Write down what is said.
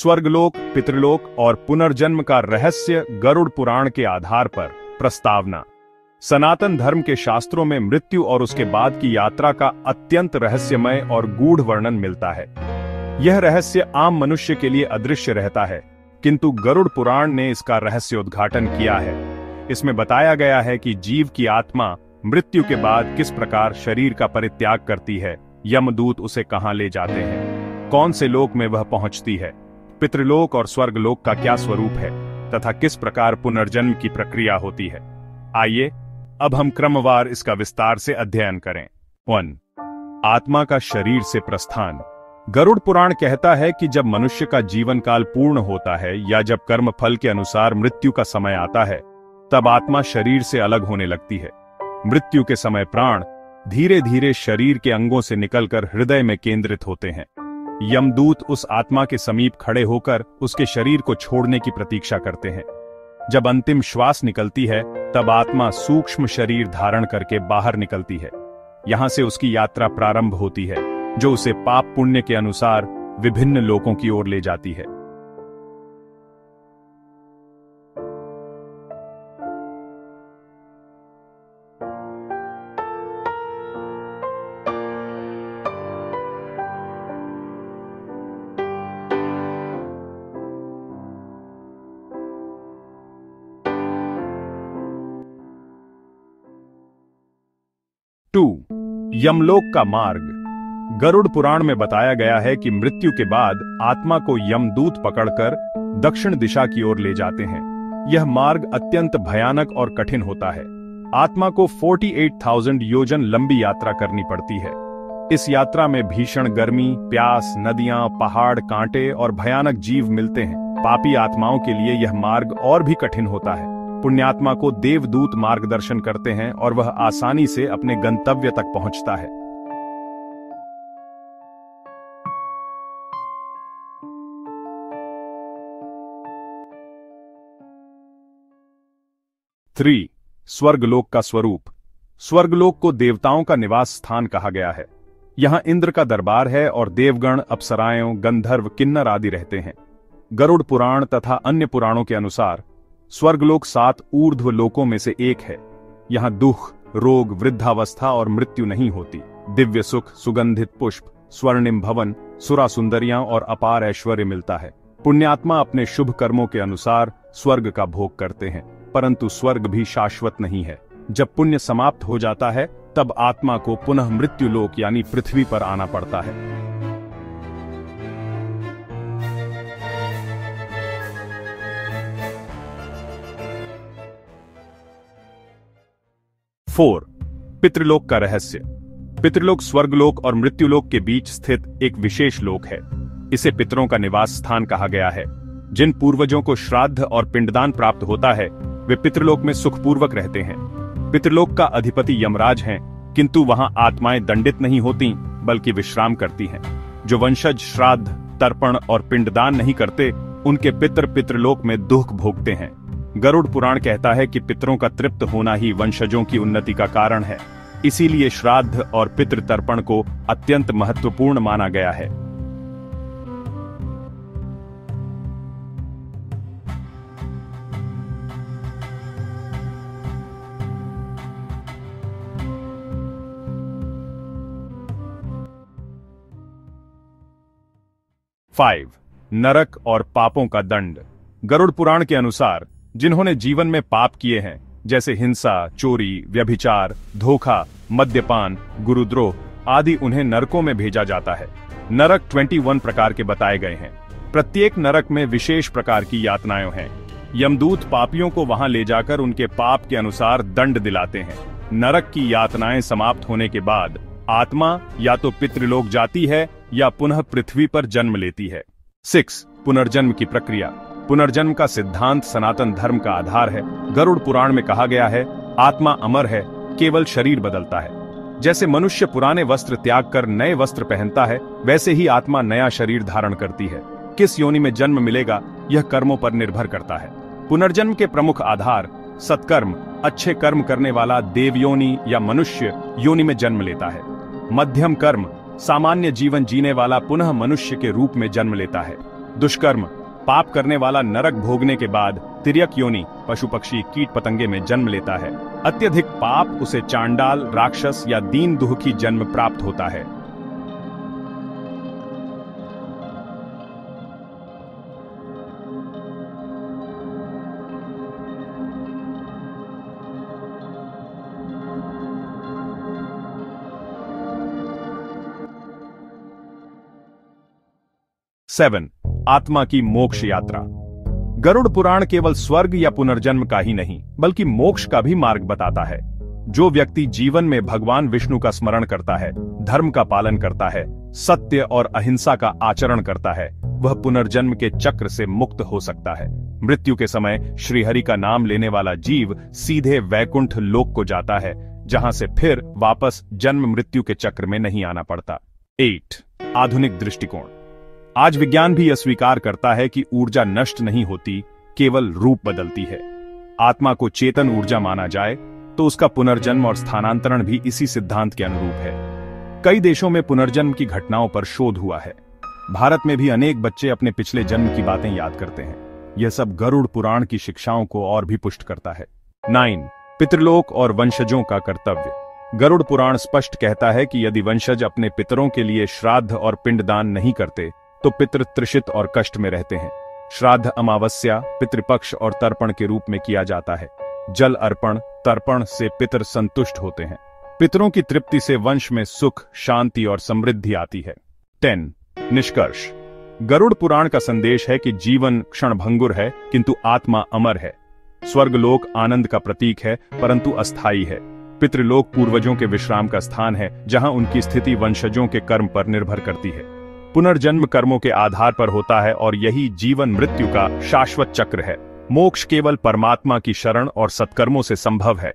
स्वर्गलोक, पितृलोक और पुनर्जन्म का रहस्य गरुड़ पुराण के आधार पर प्रस्तावना। सनातन धर्म के शास्त्रों में मृत्यु और उसके बाद की यात्रा का अत्यंत रहस्यमय और गूढ़ वर्णन मिलता है। यह रहस्य आम मनुष्य के लिए अदृश्य रहता है, किंतु गरुड़ पुराण ने इसका रहस्य उद्घाटन किया है। इसमें बताया गया है कि जीव की आत्मा मृत्यु के बाद किस प्रकार शरीर का परित्याग करती है, यमदूत उसे कहां ले जाते हैं, कौन से लोक में वह पहुंचती है, पितृलोक और स्वर्गलोक का क्या स्वरूप है तथा किस प्रकार पुनर्जन्म की प्रक्रिया होती है। आइए अब हम क्रमवार इसका विस्तार से अध्ययन करें। 1. आत्मा का शरीर से प्रस्थान। गरुड़ पुराण कहता है कि जब मनुष्य का जीवन काल पूर्ण होता है या जब कर्म फल के अनुसार मृत्यु का समय आता है, तब आत्मा शरीर से अलग होने लगती है। मृत्यु के समय प्राण धीरे धीरे शरीर के अंगों से निकलकर हृदय में केंद्रित होते हैं। यमदूत उस आत्मा के समीप खड़े होकर उसके शरीर को छोड़ने की प्रतीक्षा करते हैं। जब अंतिम श्वास निकलती है, तब आत्मा सूक्ष्म शरीर धारण करके बाहर निकलती है। यहां से उसकी यात्रा प्रारंभ होती है, जो उसे पाप पुण्य के अनुसार विभिन्न लोकों की ओर ले जाती है। टू, यमलोक का मार्ग। गरुड़ पुराण में बताया गया है कि मृत्यु के बाद आत्मा को यमदूत पकड़कर दक्षिण दिशा की ओर ले जाते हैं। यह मार्ग अत्यंत भयानक और कठिन होता है। आत्मा को 48,000 योजन लंबी यात्रा करनी पड़ती है। इस यात्रा में भीषण गर्मी, प्यास, नदियां, पहाड़, कांटे और भयानक जीव मिलते हैं। पापी आत्माओं के लिए यह मार्ग और भी कठिन होता है। पुण्यात्मा को देवदूत मार्गदर्शन करते हैं और वह आसानी से अपने गंतव्य तक पहुंचता है। थ्री, स्वर्गलोक का स्वरूप। स्वर्गलोक को देवताओं का निवास स्थान कहा गया है। यहां इंद्र का दरबार है और देवगण, अप्सराएं, गंधर्व, किन्नर आदि रहते हैं। गरुड़ पुराण तथा अन्य पुराणों के अनुसार स्वर्गलोक 7 ऊर्ध्व लोकों में से एक है। यहां दुख, रोग, वृद्धावस्था और मृत्यु नहीं होती। दिव्य सुख, सुगंधित पुष्प, स्वर्णिम भवन, सुरा सुंदरियां और अपार ऐश्वर्य मिलता है। पुण्यात्मा अपने शुभ कर्मों के अनुसार स्वर्ग का भोग करते हैं, परंतु स्वर्ग भी शाश्वत नहीं है। जब पुण्य समाप्त हो जाता है, तब आत्मा को पुनः मृत्यु लोक यानी पृथ्वी पर आना पड़ता है। 4. पितृलोक का रहस्य। पितृलोक स्वर्गलोक और मृत्युलोक के बीच स्थित एक विशेष लोक है। इसे पितरों का निवास स्थान कहा गया है। जिन पूर्वजों को श्राद्ध और पिंडदान प्राप्त होता है, वे पितृलोक में सुखपूर्वक रहते हैं। पितृलोक का अधिपति यमराज हैं, किंतु वहां आत्माएं दंडित नहीं होती, बल्कि विश्राम करती हैं। जो वंशज श्राद्ध, तर्पण और पिंडदान नहीं करते, उनके पितर पितृलोक में दुख भोगते हैं। गरुड़ पुराण कहता है कि पितरों का तृप्त होना ही वंशजों की उन्नति का कारण है। इसीलिए श्राद्ध और पितृतर्पण को अत्यंत महत्वपूर्ण माना गया है। फाइव, नरक और पापों का दंड। गरुड़ पुराण के अनुसार जिन्होंने जीवन में पाप किए हैं, जैसे हिंसा, चोरी, व्यभिचार, धोखा, मद्यपान, गुरुद्रोह आदि, उन्हें नरकों में भेजा जाता है। नरक 21 प्रकार के बताए गए हैं। प्रत्येक नरक में विशेष प्रकार की यातनाएं हैं। यमदूत पापियों को वहां ले जाकर उनके पाप के अनुसार दंड दिलाते हैं। नरक की यातनाएं समाप्त होने के बाद आत्मा या तो पितृलोक जाती है या पुनः पृथ्वी पर जन्म लेती है। 6. पुनर्जन्म की प्रक्रिया। पुनर्जन्म का सिद्धांत सनातन धर्म का आधार है। गरुड़ पुराण में कहा गया है, आत्मा अमर है, केवल शरीर बदलता है। जैसे मनुष्य पुराने वस्त्र त्याग कर नए वस्त्र पहनता है, वैसे ही आत्मा नया शरीर धारण करती है। किस योनि में जन्म मिलेगा, यह कर्मों पर निर्भर करता है। पुनर्जन्म के प्रमुख आधार सत्कर्म, अच्छे कर्म करने वाला देव योनि या मनुष्य योनि में जन्म लेता है। मध्यम कर्म, सामान्य जीवन जीने वाला पुनः मनुष्य के रूप में जन्म लेता है। दुष्कर्म, पाप करने वाला नरक भोगने के बाद तिर्यक योनि पशु पक्षी कीट पतंगे में जन्म लेता है। अत्यधिक पाप उसे चांडाल, राक्षस या दीन दुखी जन्म प्राप्त होता है। सेवन, आत्मा की मोक्ष यात्रा। गरुड़ पुराण केवल स्वर्ग या पुनर्जन्म का ही नहीं बल्कि मोक्ष का भी मार्ग बताता है। जो व्यक्ति जीवन में भगवान विष्णु का स्मरण करता है, धर्म का पालन करता है, सत्य और अहिंसा का आचरण करता है, वह पुनर्जन्म के चक्र से मुक्त हो सकता है। मृत्यु के समय श्रीहरि का नाम लेने वाला जीव सीधे वैकुंठ लोक को जाता है, जहां से फिर वापस जन्म मृत्यु के चक्र में नहीं आना पड़ता। 8, आधुनिक दृष्टिकोण। आज विज्ञान भी यह स्वीकार करता है कि ऊर्जा नष्ट नहीं होती, केवल रूप बदलती है। आत्मा को चेतन ऊर्जा माना जाए तो उसका पुनर्जन्म और स्थानांतरण भी इसी सिद्धांत के अनुरूप है। कई देशों में पुनर्जन्म की घटनाओं पर शोध हुआ है। भारत में भी अनेक बच्चे अपने पिछले जन्म की बातें याद करते हैं। यह सब गरुड़ पुराण की शिक्षाओं को और भी पुष्ट करता है। 9, पितृलोक और वंशजों का कर्तव्य। गरुड़ पुराण स्पष्ट कहता है कि यदि वंशज अपने पितरों के लिए श्राद्ध और पिंडदान नहीं करते तो पितृ त्रिषित और कष्ट में रहते हैं। श्राद्ध अमावस्या, पितृपक्ष और तर्पण के रूप में किया जाता है। जल अर्पण, तर्पण से पितर संतुष्ट होते हैं। पितरों की तृप्ति से वंश में सुख, शांति और समृद्धि आती है। 10, निष्कर्ष। गरुड़ पुराण का संदेश है कि जीवन क्षणभंगुर है किंतु आत्मा अमर है। स्वर्गलोक आनंद का प्रतीक है परंतु अस्थायी है। पितृलोक पूर्वजों के विश्राम का स्थान है, जहां उनकी स्थिति वंशजों के कर्म पर निर्भर करती है। पुनर्जन्म कर्मों के आधार पर होता है और यही जीवन मृत्यु का शाश्वत चक्र है। मोक्ष केवल परमात्मा की शरण और सत्कर्मों से संभव है।